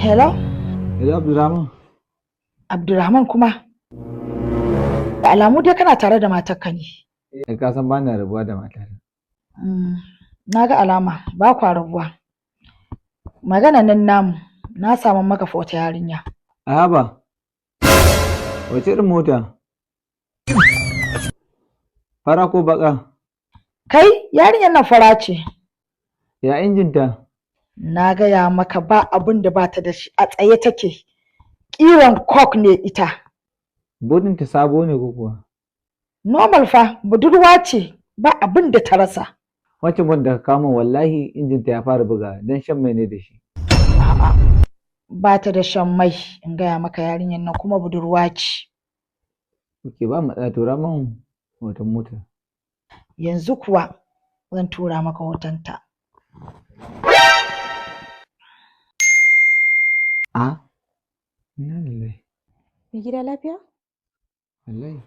Hello? Hello Abdulrahman. Abdulrahman kuma? Da alamu dai kana tare da matarka ne. Ka san ba na rabuwa da matata. Na ga alama ba kwa rabuwa. Magana nan namu na samu maka fa wata yarinya. A haba, wace irin mota? Fara ko baka? Kai yarinyar nan fara ce. Ya injinta? Na gaya maka ba abin da bata da shi a tsaye take. Ƙiran coke ne ita. Bodinta sabo ne ko kuwa? Normal fa budurwa ce ba abin da ta rasa. Wacce da ka kama wallahi injinta ya fara buga don shan mai ne da shi. A'a ba ta da shan mai in gaya maka yarinyar nan kuma budurwa ce. Ke ba matsala tura man hoton mota. Yanzu kuwa zan tura maka hotonta. A? Ina lillahi. Mai gida lafiya? Wallahi.